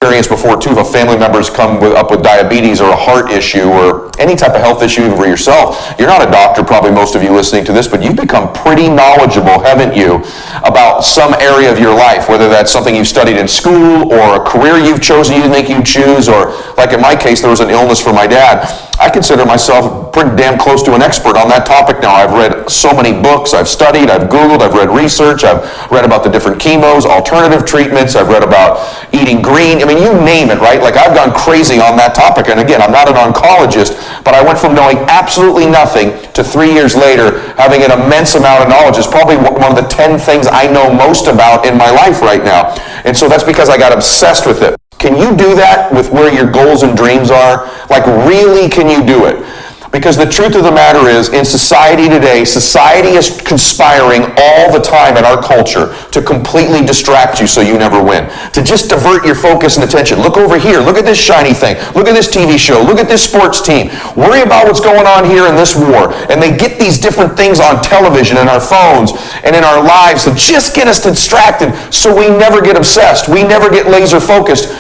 experience before too, if a family member's up with diabetes or a heart issue or any type of health issue even for yourself. You're not a doctor, probably most of you listening to this, but you've become pretty knowledgeable, haven't you, about some area of your life, whether that's something you've studied in school or a career you've chosen you think you choose, or like in my case, there was an illness for my dad. I consider myself pretty damn close to an expert on that topic now. I've read so many books, I've studied, I've Googled, I've read research, I've read about the different chemos, alternative treatments, I've read about eating green. I mean, you name it, right? Like, I've gone crazy on that topic. And again, I'm not an oncologist, but I went from knowing absolutely nothing to 3 years later having an immense amount of knowledge. It's probably one of the 10 things I know most about in my life right now. And so that's because I got obsessed with it. Can you do that with where your goals and dreams are? Like, really, can you do it? Because the truth of the matter is, in society today, society is conspiring all the time in our culture to completely distract you so you never win. To just divert your focus and attention. Look over here. Look at this shiny thing. Look at this TV show. Look at this sports team. Worry about what's going on here in this war. And they get these different things on television and our phones and in our lives to just get us distracted so we never get obsessed. We never get laser focused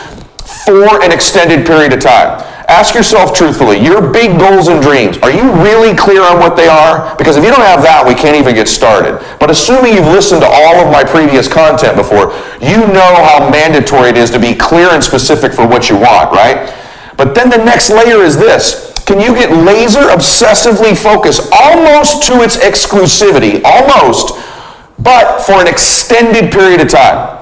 for an extended period of time. Ask yourself truthfully, your big goals and dreams, are you really clear on what they are? Because if you don't have that, we can't even get started. But assuming you've listened to all of my previous content before, you know how mandatory it is to be clear and specific for what you want, right? But then the next layer is this. Can you get laser obsessively focused almost to its exclusivity, almost, but for an extended period of time?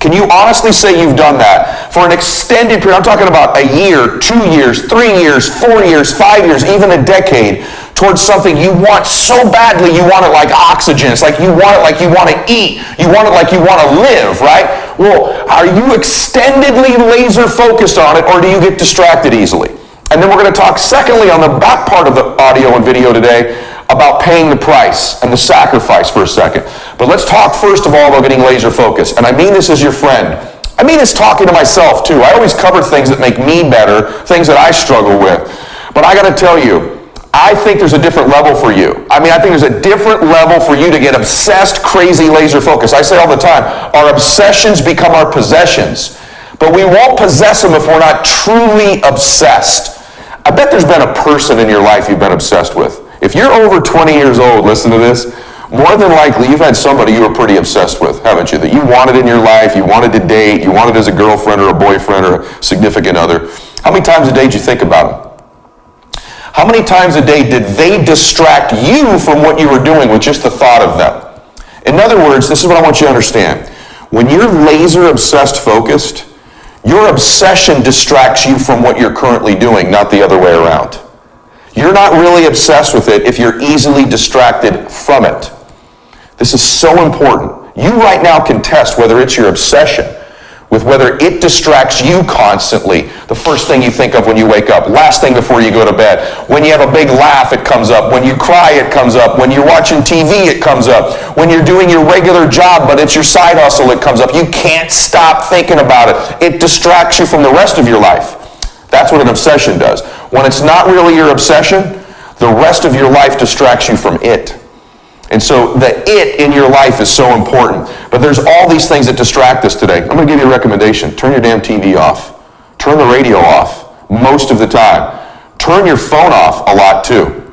Can you honestly say you've done that for an extended period? I'm talking about a year, 2 years, 3 years, 4 years, 5 years, even a decade, towards something you want so badly. You want it like oxygen. It's like you want it like you want to eat. You want it like you want to live, right? Well, are you extendedly laser focused on it, or do you get distracted easily? And then we're going to talk secondly on the back part of the audio and video today about paying the price and the sacrifice for a second. But let's talk first of all about getting laser focused. And I mean this as your friend. I mean this talking to myself too. I always cover things that make me better, things that I struggle with. But I got to tell you, I think there's a different level for you. I mean, I think there's a different level for you to get obsessed, crazy laser focused. I say all the time, our obsessions become our possessions. But we won't possess them if we're not truly obsessed. I bet there's been a person in your life you've been obsessed with. If you're over 20 years old, listen to this, more than likely you've had somebody you were pretty obsessed with, haven't you? That you wanted in your life, you wanted to date, you wanted as a girlfriend or a boyfriend or a significant other. How many times a day did you think about them? How many times a day did they distract you from what you were doing with just the thought of them? In other words, this is what I want you to understand. When you're laser obsessed focused, your obsession distracts you from what you're currently doing, not the other way around. You're not really obsessed with it if you're easily distracted from it. This is so important. You right now can test whether it's your obsession with whether it distracts you constantly. The first thing you think of when you wake up, last thing before you go to bed. When you have a big laugh, it comes up. When you cry, it comes up. When you're watching TV, it comes up. When you're doing your regular job, but it's your side hustle, it comes up. You can't stop thinking about it. It distracts you from the rest of your life. That's what an obsession does. When it's not really your obsession, the rest of your life distracts you from it. And so the it in your life is so important. But there's all these things that distract us today. I'm going to give you a recommendation. Turn your damn TV off. Turn the radio off most of the time. Turn your phone off a lot too.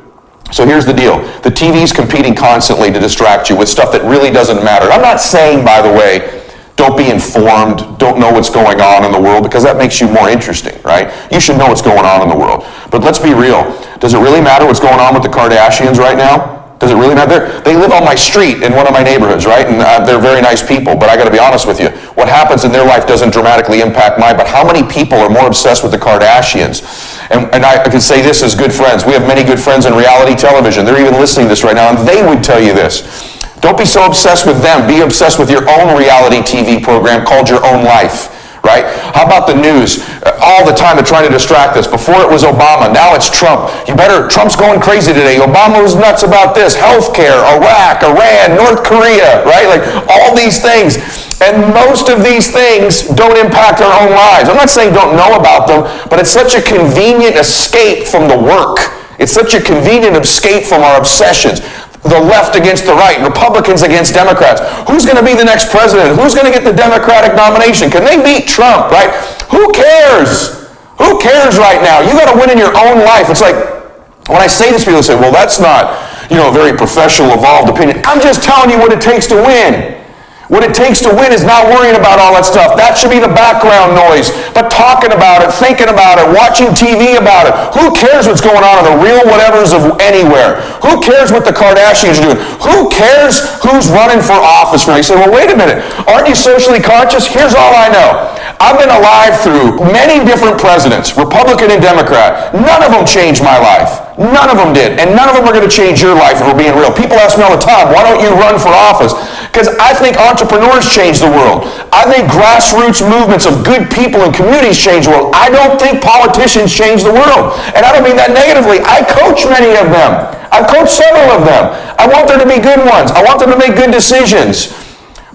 So here's the deal. The TV's competing constantly to distract you with stuff that really doesn't matter. I'm not saying, by the way, don't be informed, don't know what's going on in the world, because that makes you more interesting, right? You should know what's going on in the world. But let's be real. Does it really matter what's going on with the Kardashians right now? Does it really matter? They live on my street in one of my neighborhoods, right? And they're very nice people, but I got to be honest with you. What happens in their life doesn't dramatically impact mine, but how many people are more obsessed with the Kardashians? And I can say this as good friends. We have many good friends in reality television. They're even listening to this right now, and they would tell you this. Don't be so obsessed with them. Be obsessed with your own reality TV program called Your Own Life, right? How about the news? All the time they're trying to distract us. Before it was Obama, now it's Trump. Trump's going crazy today. Obama was nuts about this. Healthcare, Iraq, Iran, North Korea, right? Like all these things. And most of these things don't impact our own lives. I'm not saying don't know about them, but it's such a convenient escape from the work. It's such a convenient escape from our obsessions. The left against the right, Republicans against Democrats. Who's going to be the next president? Who's going to get the Democratic nomination? Can they beat Trump, right? Who cares? Who cares right now? You got to win in your own life. It's like, when I say this, people say, well, that's not, a very professional, evolved opinion. I'm just telling you what it takes to win. What it takes to win is not worrying about all that stuff. That should be the background noise. But talking about it, thinking about it, watching TV about it. Who cares what's going on in the real whatevers of anywhere? Who cares what the Kardashians are doing? Who cares who's running for office for? You say, well, wait a minute. Aren't you socially conscious? Here's all I know. I've been alive through many different presidents, Republican and Democrat. None of them changed my life. None of them did. And none of them are going to change your life if we're being real. People ask me all the time, why don't you run for office? Because I think entrepreneurs change the world. I think grassroots movements of good people and communities change the world. I don't think politicians change the world. And I don't mean that negatively. I coach many of them. I've coached several of them. I want there to be good ones. I want them to make good decisions.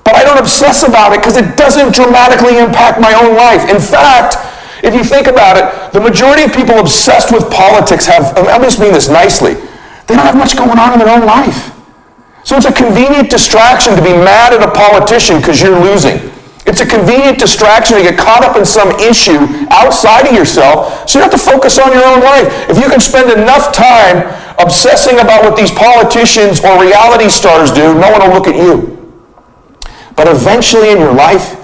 But I don't obsess about it because it doesn't dramatically impact my own life. In fact, if you think about it, the majority of people obsessed with politics I just mean this nicely, they don't have much going on in their own life. So it's a convenient distraction to be mad at a politician because you're losing. It's a convenient distraction to get caught up in some issue outside of yourself, so you have to focus on your own life. If you can spend enough time obsessing about what these politicians or reality stars do, no one will look at you. But eventually in your life,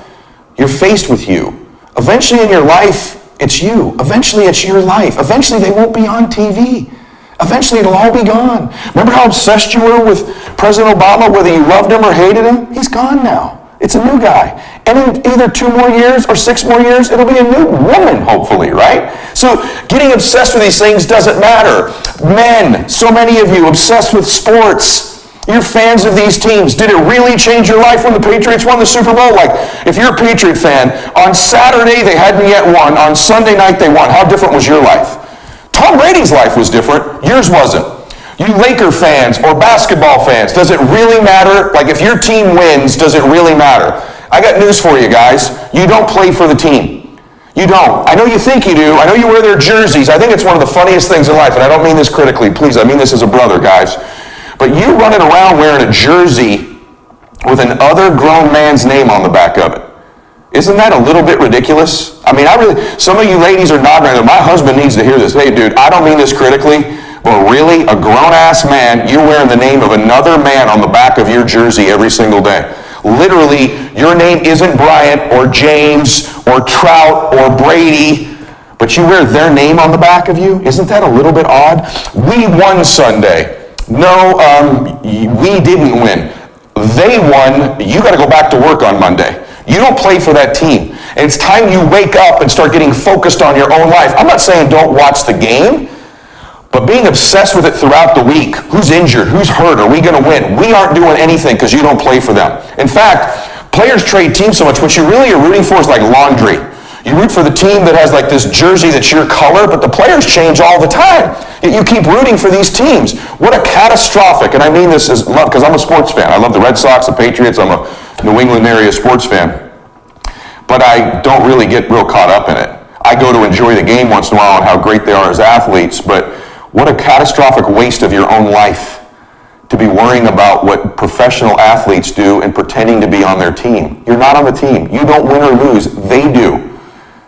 you're faced with you. Eventually in your life, it's you. Eventually it's your life. Eventually they won't be on TV. Eventually it'll all be gone. Remember how obsessed you were with President Obama, whether you loved him or hated him? He's gone now. It's a new guy. And in either 2 more years or 6 more years, it'll be a new woman, hopefully, right? So getting obsessed with these things doesn't matter. Men, so many of you obsessed with sports. You're fans of these teams. Did it really change your life when the Patriots won the Super Bowl? Like, if you're a Patriot fan, on Saturday they hadn't yet won. On Sunday night they won. How different was your life? Tom Brady's life was different. Yours wasn't. You Laker fans or basketball fans, does it really matter? Like, if your team wins, does it really matter? I got news for you guys. You don't play for the team. You don't. I know you think you do. I know you wear their jerseys. I think it's one of the funniest things in life, and I don't mean this critically. Please, I mean this as a brother, guys. But you running around wearing a jersey with an other grown man's name on the back of it. Isn't that a little bit ridiculous? I mean, some of you ladies are nodding right now. My husband needs to hear this. Hey, dude, I don't mean this critically, but really, a grown-ass man, you're wearing the name of another man on the back of your jersey every single day. Literally, your name isn't Bryant or James or Trout or Brady, but you wear their name on the back of you? Isn't that a little bit odd? We won Sunday. No, we didn't win. They won. You got to go back to work on Monday. You don't play for that team. And it's time you wake up and start getting focused on your own life. I'm not saying don't watch the game, but being obsessed with it throughout the week. Who's injured? Who's hurt? Are we going to win? We aren't doing anything because you don't play for them. In fact, players trade teams so much. What you really are rooting for is like laundry. You root for the team that has like this jersey that's your color, but the players change all the time. You keep rooting for these teams. What a catastrophic, and I mean this as love, because I'm a sports fan. I love the Red Sox, the Patriots. I'm a New England area sports fan. But I don't really get real caught up in it. I go to enjoy the game once in a while and how great they are as athletes, but what a catastrophic waste of your own life to be worrying about what professional athletes do and pretending to be on their team. You're not on the team. You don't win or lose. They do.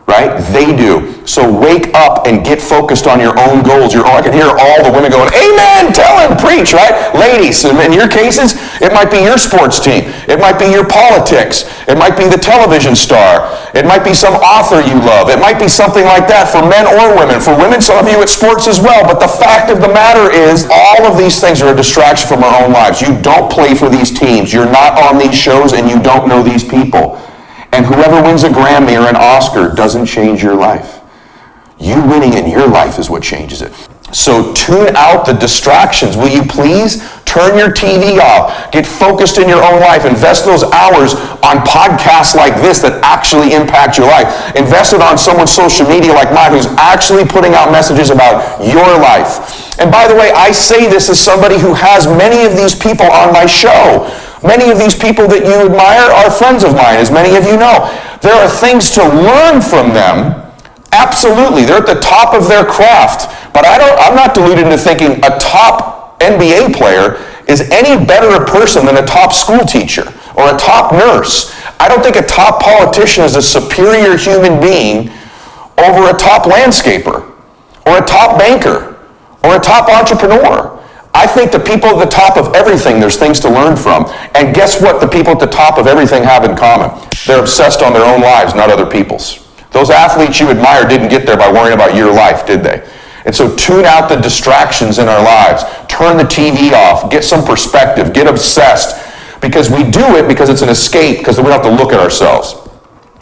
Right? They do. So wake up and get focused on your own goals. I can hear all the women going, amen, tell him, preach, right? Ladies, in your cases, it might be your sports team. It might be your politics. It might be the television star. It might be some author you love. It might be something like that for men or women. For women, some of you it's sports as well. But the fact of the matter is, all of these things are a distraction from our own lives. You don't play for these teams. You're not on these shows and you don't know these people. And whoever wins a Grammy or an Oscar doesn't change your life. You winning in your life is what changes it. So tune out the distractions. Will you please turn your TV off? Get focused in your own life. Invest those hours on podcasts like this that actually impact your life. Invest it on someone's social media like mine who's actually putting out messages about your life. And by the way, I say this as somebody who has many of these people on my show. Many of these people that you admire are friends of mine, as many of you know. There are things to learn from them. Absolutely. They're at the top of their craft. But I'm not deluded into thinking a top NBA player is any better a person than a top school teacher or a top nurse. I don't think a top politician is a superior human being over a top landscaper or a top banker or a top entrepreneur. I think the people at the top of everything, there's things to learn from. And guess what the people at the top of everything have in common? They're obsessed on their own lives, not other people's. Those athletes you admire didn't get there by worrying about your life, did they? And so tune out the distractions in our lives. Turn the TV off. Get some perspective. Get obsessed. Because we do it because it's an escape, because we don't have to look at ourselves.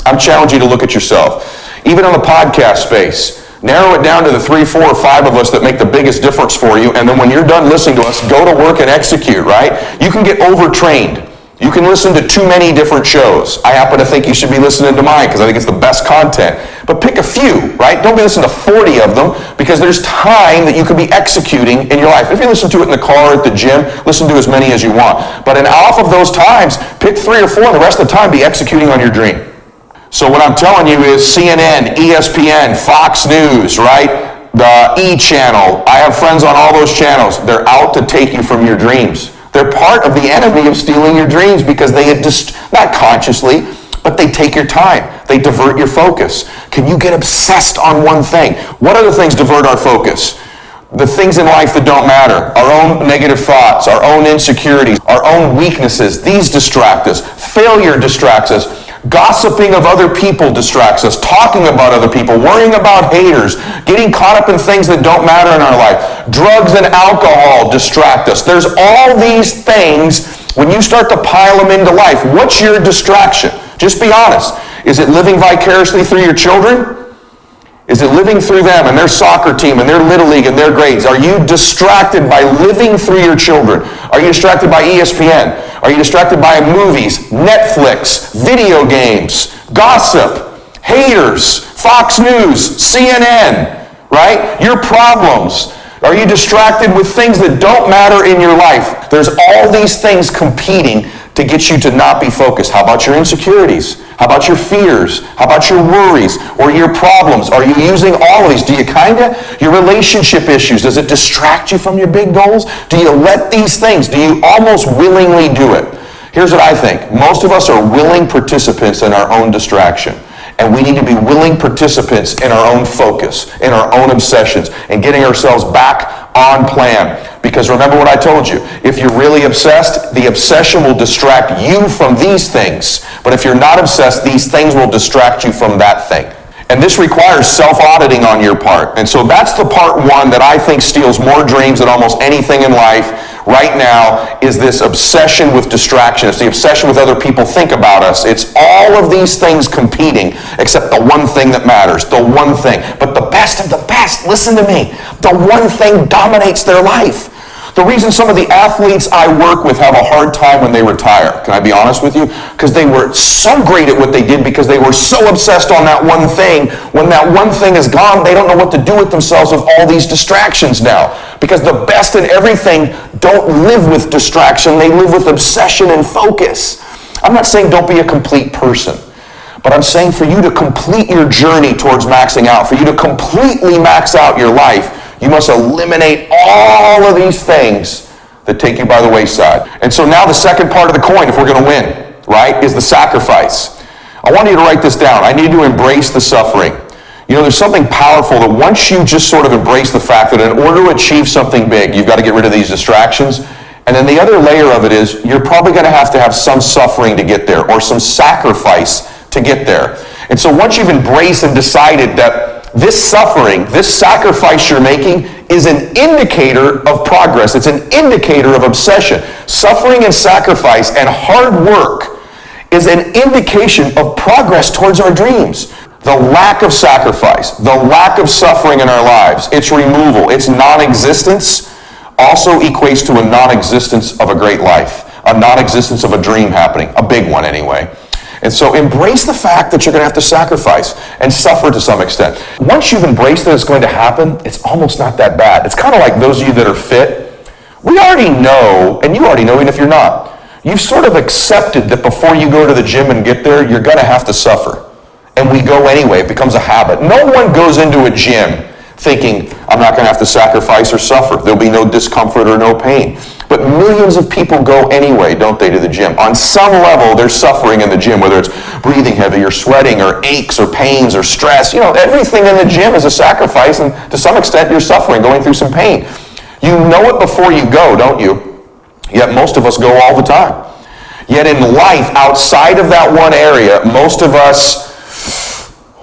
I'm challenging you to look at yourself. Even on the podcast space, narrow it down to the 3, 4, or 5 of us that make the biggest difference for you, and then when you're done listening to us, go to work and execute, right? You can get overtrained. You can listen to too many different shows. I happen to think you should be listening to mine because I think it's the best content. But pick a few, right? Don't be listening to 40 of them because there's time that you could be executing in your life. If you listen to it in the car, at the gym, listen to as many as you want. But off of those times, pick 3 or 4 and the rest of the time be executing on your dream. So what I'm telling you is CNN, ESPN, Fox News, right? The E channel. I have friends on all those channels. They're out to take you from your dreams. They're part of the enemy of stealing your dreams because they just, not consciously, but they take your time. They divert your focus. Can you get obsessed on one thing? What other things divert our focus? The things in life that don't matter. Our own negative thoughts, our own insecurities, our own weaknesses. These distract us. Failure distracts us. Gossiping of other people distracts us. Talking about other people. Worrying about haters. Getting caught up in things that don't matter in our life. Drugs and alcohol distract us. There's all these things. When you start to pile them into life, what's your distraction? Just be honest. Is it living vicariously through your children? Is it living through them and their soccer team and their little league and their grades? Are you distracted by living through your children? Are you distracted by ESPN? Are you distracted by movies, Netflix, video games, gossip, haters, Fox News, CNN, right? Your problems. Are you distracted with things that don't matter in your life? There's all these things competing to get you to not be focused. How about your insecurities? How about your fears? How about your worries or your problems? Are you using all of these? Do you your relationship issues, does it distract you from your big goals? Do you let these things, do you almost willingly do it? Here's what I think. Most of us are willing participants in our own distraction. And we need to be willing participants in our own focus, in our own obsessions, and getting ourselves back on plan. Because remember what I told you, if you're really obsessed, the obsession will distract you from these things. But if you're not obsessed, these things will distract you from that thing. And this requires self-auditing on your part. And so that's the part one that I think steals more dreams than almost anything in life right now, is this obsession with distraction. It's the obsession with other people think about us. It's all of these things competing except the one thing that matters, the one thing. But the best of the best, listen to me, the one thing dominates their life. The reason some of the athletes I work with have a hard time when they retire, can I be honest with you? Because they were so great at what they did because they were so obsessed on that one thing. When that one thing is gone, they don't know what to do with themselves with all these distractions now. Because the best in everything don't live with distraction, they live with obsession and focus. I'm not saying don't be a complete person, but I'm saying for you to complete your journey towards maxing out, for you to completely max out your life, you must eliminate all of these things that take you by the wayside. And so now the second part of the coin, if we're going to win, right, is the sacrifice. I want you to write this down. I need to embrace the suffering. You know, there's something powerful that once you just sort of embrace the fact that in order to achieve something big, you've got to get rid of these distractions. And then the other layer of it is you're probably going to have some suffering to get there or some sacrifice to get there. And so once you've embraced and decided that this suffering, this sacrifice you're making is an indicator of progress. It's an indicator of obsession. Suffering and sacrifice and hard work is an indication of progress towards our dreams. The lack of sacrifice, the lack of suffering in our lives, its removal, its non-existence also equates to a non-existence of a great life, a non-existence of a dream happening, a big one anyway. And so embrace the fact that you're going to have to sacrifice and suffer to some extent. Once you've embraced that it's going to happen, it's almost not that bad. It's kind of like those of you that are fit. We already know, and you already know even if you're not, you've sort of accepted that before you go to the gym and get there, you're going to have to suffer. And we go anyway. It becomes a habit. No one goes into a gym thinking, I'm not going to have to sacrifice or suffer. There'll be no discomfort or no pain. But millions of people go anyway, don't they, to the gym? On some level, they're suffering in the gym, whether it's breathing heavy or sweating or aches or pains or stress. Everything in the gym is a sacrifice, and to some extent, you're suffering, going through some pain. You know it before you go, don't you? Yet most of us go all the time. Yet in life, outside of that one area, most of us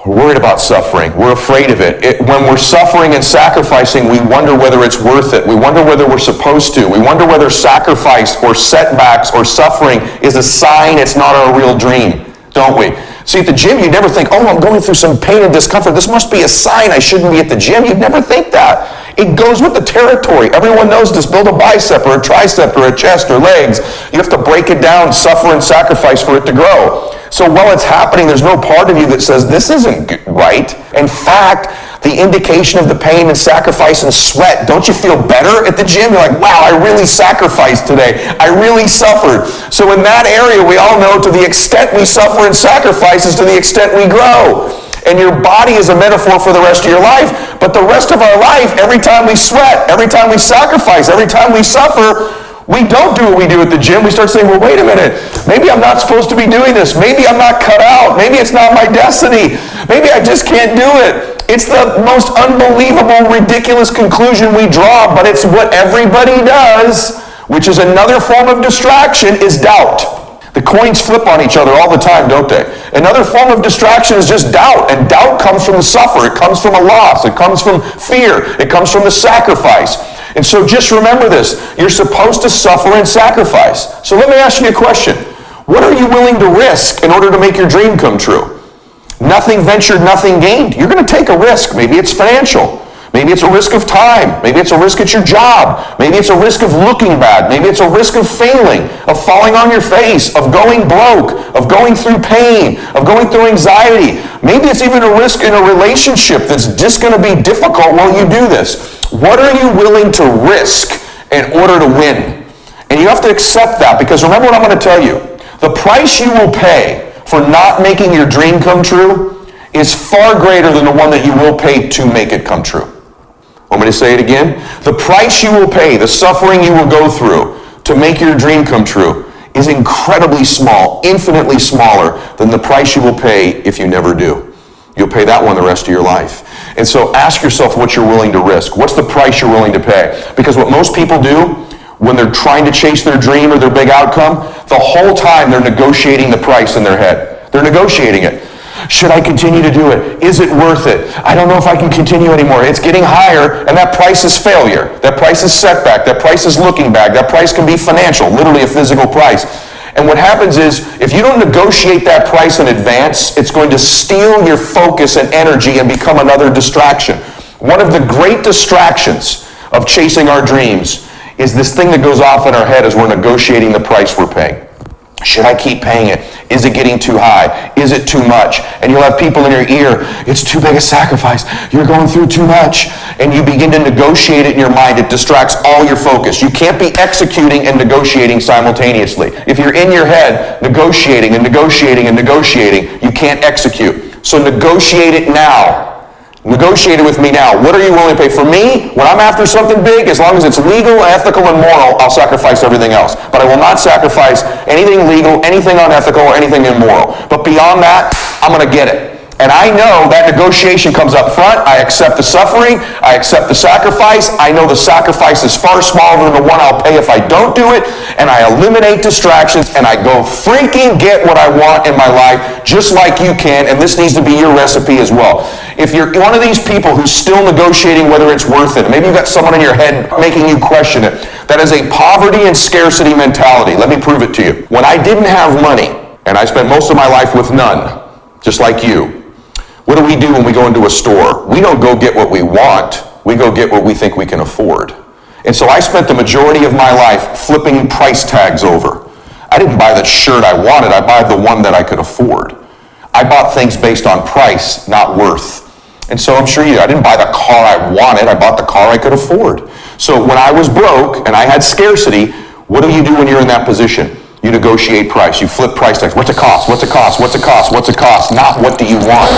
are worried about suffering. We're afraid of it. When we're suffering and sacrificing, we wonder whether it's worth it. We wonder whether we're supposed to. We wonder whether sacrifice or setbacks or suffering is a sign it's not our real dream, don't we? See, at the gym, you never think, I'm going through some pain and discomfort. This must be a sign I shouldn't be at the gym. You'd never think that. It goes with the territory. Everyone knows this. Build a bicep or a tricep or a chest or legs. You have to break it down, suffer and sacrifice for it to grow. So while it's happening, there's no part of you that says, this isn't right. In fact, the indication of the pain and sacrifice and sweat, don't you feel better at the gym? You're like, wow, I really sacrificed today. I really suffered. So in that area, we all know to the extent we suffer and sacrifice is to the extent we grow. And your body is a metaphor for the rest of your life. But the rest of our life, every time we sweat, every time we sacrifice, every time we suffer, we don't do what we do at the gym. We start saying, well, wait a minute. Maybe I'm not supposed to be doing this. Maybe I'm not cut out. Maybe it's not my destiny. Maybe I just can't do it. It's the most unbelievable, ridiculous conclusion we draw, but it's what everybody does, which is another form of distraction, is doubt. The coins flip on each other all the time, don't they? Another form of distraction is just doubt, and doubt comes from the suffer. It comes from a loss. It comes from fear. It comes from the sacrifice. And so just remember this. You're supposed to suffer and sacrifice. So let me ask you a question. What are you willing to risk in order to make your dream come true? Nothing ventured, nothing gained. You're going to take a risk. Maybe it's financial. Maybe it's a risk of time. Maybe it's a risk at your job. Maybe it's a risk of looking bad. Maybe it's a risk of failing, of falling on your face, of going broke, of going through pain, of going through anxiety. Maybe it's even a risk in a relationship that's just going to be difficult while you do this. What are you willing to risk in order to win? And you have to accept that, because remember what I'm going to tell you. The price you will pay for not making your dream come true is far greater than the one that you will pay to make it come true. Want me to say it again? The price you will pay, the suffering you will go through to make your dream come true is incredibly small, infinitely smaller than the price you will pay if you never do. You'll pay that one the rest of your life. And so ask yourself what you're willing to risk. What's the price you're willing to pay? Because what most people do when they're trying to chase their dream or their big outcome, the whole time they're negotiating the price in their head. They're negotiating it. Should I continue to do it? Is it worth it? I don't know if I can continue anymore. It's getting higher, and that price is failure. That price is setback. That price is looking back. That price can be financial, literally a physical price. And what happens is, if you don't negotiate that price in advance, it's going to steal your focus and energy and become another distraction. One of the great distractions of chasing our dreams is this thing that goes off in our head as we're negotiating the price we're paying. Should I keep paying it? Is it getting too high? Is it too much? And you'll have people in your ear, it's too big a sacrifice. You're going through too much. And you begin to negotiate it in your mind. It distracts all your focus. You can't be executing and negotiating simultaneously. If you're in your head negotiating and negotiating and negotiating, you can't execute. So negotiate it now. Negotiate it with me now. What are you willing to pay? For me, when I'm after something big, as long as it's legal, ethical, and moral, I'll sacrifice everything else. But I will not sacrifice anything legal, anything unethical, or anything immoral. But beyond that, I'm going to get it. And I know that negotiation comes up front. I accept the suffering. I accept the sacrifice. I know the sacrifice is far smaller than the one I'll pay if I don't do it. And I eliminate distractions, and I go freaking get what I want in my life, just like you can. And this needs to be your recipe as well. If you're one of these people who's still negotiating whether it's worth it, maybe you've got someone in your head making you question it, that is a poverty and scarcity mentality. Let me prove it to you. When I didn't have money, and I spent most of my life with none, just like you, what do we do when we go into a store? We don't go get what we want. We go get what we think we can afford. And so I spent the majority of my life flipping price tags over. I didn't buy the shirt I wanted. I bought the one that I could afford. I bought things based on price, not worth. And so I'm sure I didn't buy the car I wanted. I bought the car I could afford. So when I was broke and I had scarcity, what do you do when you're in that position? You negotiate price. You flip price tags. What's it cost? What's it cost? What's it cost? What's it cost? Not what do you want?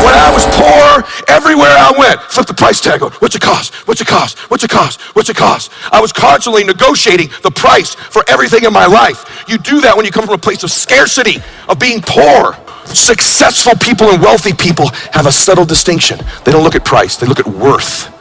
When I was poor, Everywhere I went, flip the price tag on. What's it cost? What's it cost? What's it cost? What's it cost? I was constantly negotiating the price for everything in my life. You do that when you come from a place of scarcity, of being poor. Successful people and wealthy people have a subtle distinction. They don't look at price, they look at worth.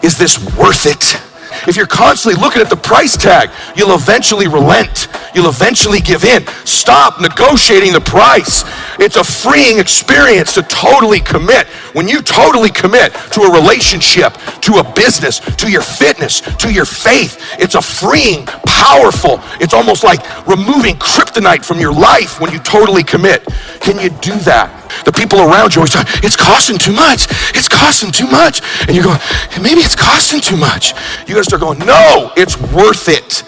Is this worth it? If you're constantly looking at the price tag, you'll eventually relent. You'll eventually give in. Stop negotiating the price. It's a freeing experience to totally commit. When you totally commit to a relationship, to a business, to your fitness, to your faith, it's a freeing, powerful, it's almost like removing kryptonite from your life when you totally commit. Can you do that? The people around you always say, it's costing too much. It's costing too much. And you're going, maybe it's costing too much. You gotta start going, no, it's worth it.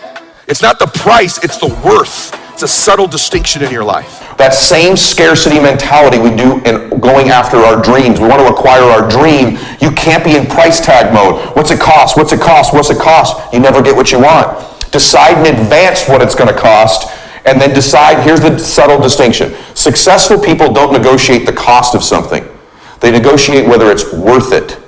It's not the price, it's the worth. It's a subtle distinction in your life. That same scarcity mentality we do in going after our dreams. We want to acquire our dream. You can't be in price tag mode. What's it cost? What's it cost? What's it cost? You never get what you want. Decide in advance what it's going to cost, and then decide. Here's the subtle distinction. Successful people don't negotiate the cost of something. They negotiate whether it's worth it.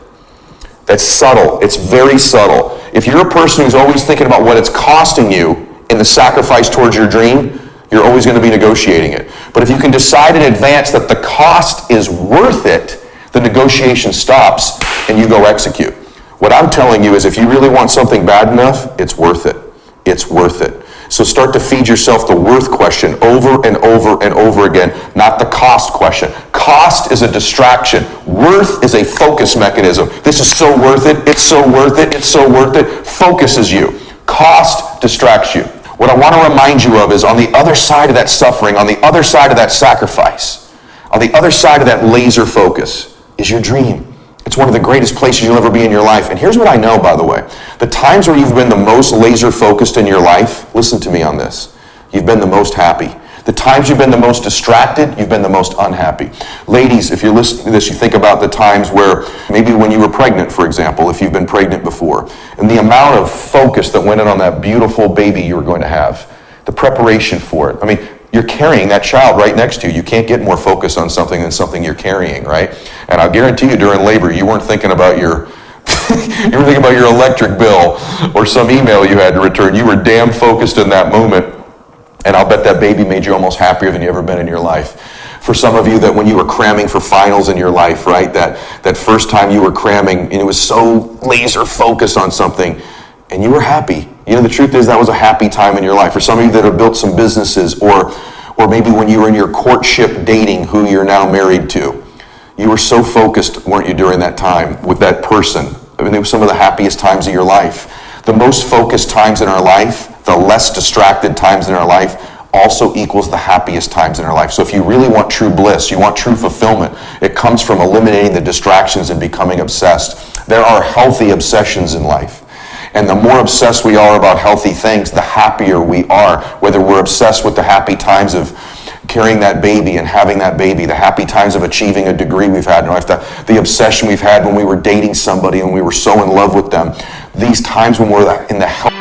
That's subtle. It's very subtle. If you're a person who's always thinking about what it's costing you in the sacrifice towards your dream, you're always going to be negotiating it. But if you can decide in advance that the cost is worth it, the negotiation stops and you go execute. What I'm telling you is if you really want something bad enough, it's worth it. It's worth it. So start to feed yourself the worth question over and over and over again, not the cost question. Cost is a distraction. Worth is a focus mechanism. This is so worth it. It's so worth it. It's so worth it. Focuses you. Cost distracts you. What I want to remind you of is on the other side of that suffering, on the other side of that sacrifice, on the other side of that laser focus is your dream. It's one of the greatest places you'll ever be in your life. And here's what I know, by the way. The times where you've been the most laser focused in your life, listen to me on this, you've been the most happy. The times you've been the most distracted, you've been the most unhappy. Ladies, if you're listening to this, you think about the times where maybe when you were pregnant, for example, if you've been pregnant before, and the amount of focus that went in on that beautiful baby you were going to have, the preparation for it. I mean, you're carrying that child right next to you. You can't get more focused on something than something you're carrying, right? And I'll guarantee you during labor, you weren't thinking about your you were thinking about your electric bill or some email you had to return. You were damn focused in that moment. And I'll bet that baby made you almost happier than you ever been in your life. For some of you, that when you were cramming for finals in your life, right? That first time you were cramming and it was so laser focused on something and you were happy. You know, the truth is that was a happy time in your life. For some of you that have built some businesses or maybe when you were in your courtship dating who you're now married to, you were so focused, weren't you, during that time with that person? I mean, they were some of the happiest times of your life. The most focused times in our life, the less distracted times in our life, also equals the happiest times in our life. So if you really want true bliss, you want true fulfillment, it comes from eliminating the distractions and becoming obsessed. There are healthy obsessions in life. And the more obsessed we are about healthy things, the happier we are. Whether we're obsessed with the happy times of carrying that baby and having that baby, the happy times of achieving a degree we've had in life, the obsession we've had when we were dating somebody and we were so in love with them, these times when we're in the health.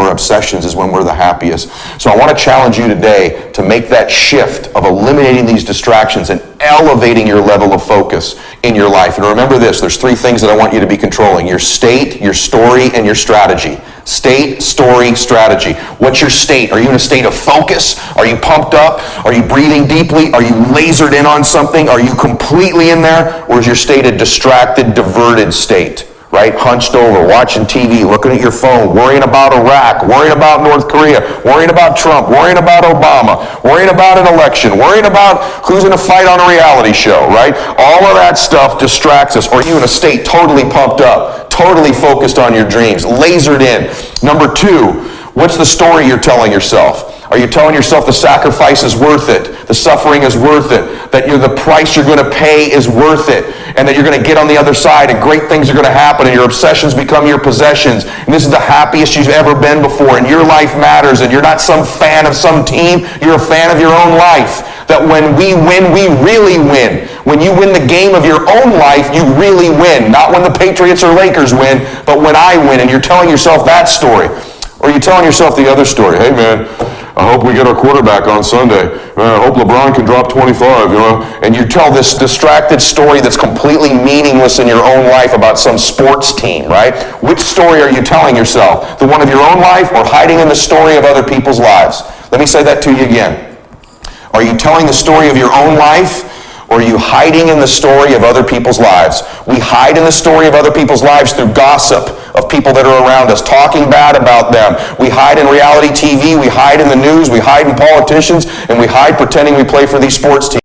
our obsessions is when we're the happiest. So I want to challenge you today to make that shift of eliminating these distractions and elevating your level of focus in your life. And remember this, there's three things that I want you to be controlling: your state, your story, and your strategy. State, story, strategy. What's your state? Are you in a state of focus? Are you pumped up? Are you breathing deeply? Are you lasered in on something? Are you completely in there? Or is your state a distracted, diverted state? Right? Hunched over, watching TV, looking at your phone, worrying about Iraq, worrying about North Korea, worrying about Trump, worrying about Obama, worrying about an election, worrying about who's in a fight on a reality show, right? All of that stuff distracts us. Or are you in a state totally pumped up, totally focused on your dreams, lasered in? Number two, what's the story you're telling yourself? Are you telling yourself the sacrifice is worth it, the suffering is worth it, that the price you're going to pay is worth it, and that you're going to get on the other side and great things are going to happen and your obsessions become your possessions, and this is the happiest you've ever been before, and your life matters, and you're not some fan of some team, you're a fan of your own life. That when we win, we really win. When you win the game of your own life, you really win. Not when the Patriots or Lakers win, but when I win, and you're telling yourself that story. Or you're telling yourself the other story. Hey man, I hope we get our quarterback on Sunday. I hope LeBron can drop 25, And you tell this distracted story that's completely meaningless in your own life about some sports team, right? Which story are you telling yourself? The one of your own life or hiding in the story of other people's lives? Let me say that to you again. Are you telling the story of your own life? Or are you hiding in the story of other people's lives? We hide in the story of other people's lives through gossip of people that are around us, talking bad about them. We hide in reality TV, we hide in the news, we hide in politicians, and we hide pretending we play for these sports teams.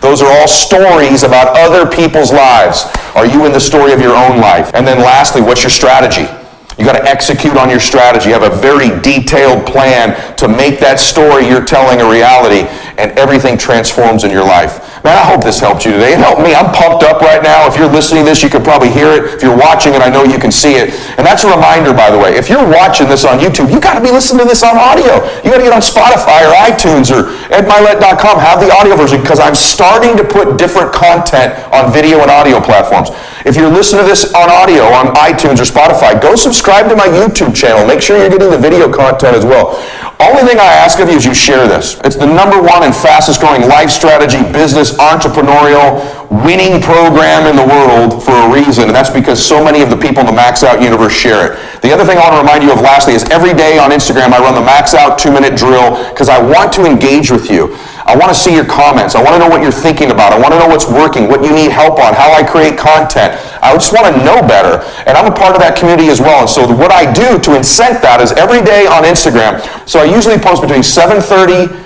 Those are all stories about other people's lives. Are you in the story of your own life? And then lastly, what's your strategy? You got to execute on your strategy. You have a very detailed plan to make that story you're telling a reality, and everything transforms in your life. Man, I hope this helped you today. It helped me. I'm pumped up right now. If you're listening to this, you can probably hear it. If you're watching it, I know you can see it. And that's a reminder, by the way. If you're watching this on YouTube, you got to be listening to this on audio. You got to get on Spotify or iTunes or edmylett.com. Have the audio version, because I'm starting to put different content on video and audio platforms. If you're listening to this on audio on iTunes or Spotify, go subscribe to my YouTube channel. Make sure you're getting the video content as well. Only thing I ask of you is you share this. It's the #1 and fastest growing life strategy, business, entrepreneurial, winning program in the world for a reason, and that's because so many of the people in the Max Out universe share it. The other thing I want to remind you of lastly is every day on Instagram I run the Max Out 2-minute drill because I want to engage with you. I want to see your comments. I want to know what you're thinking about. I want to know what's working, what you need help on, how I create content. I just want to know better, and I'm a part of that community as well. And so what I do to incent that is every day on Instagram, so I usually post between 7:30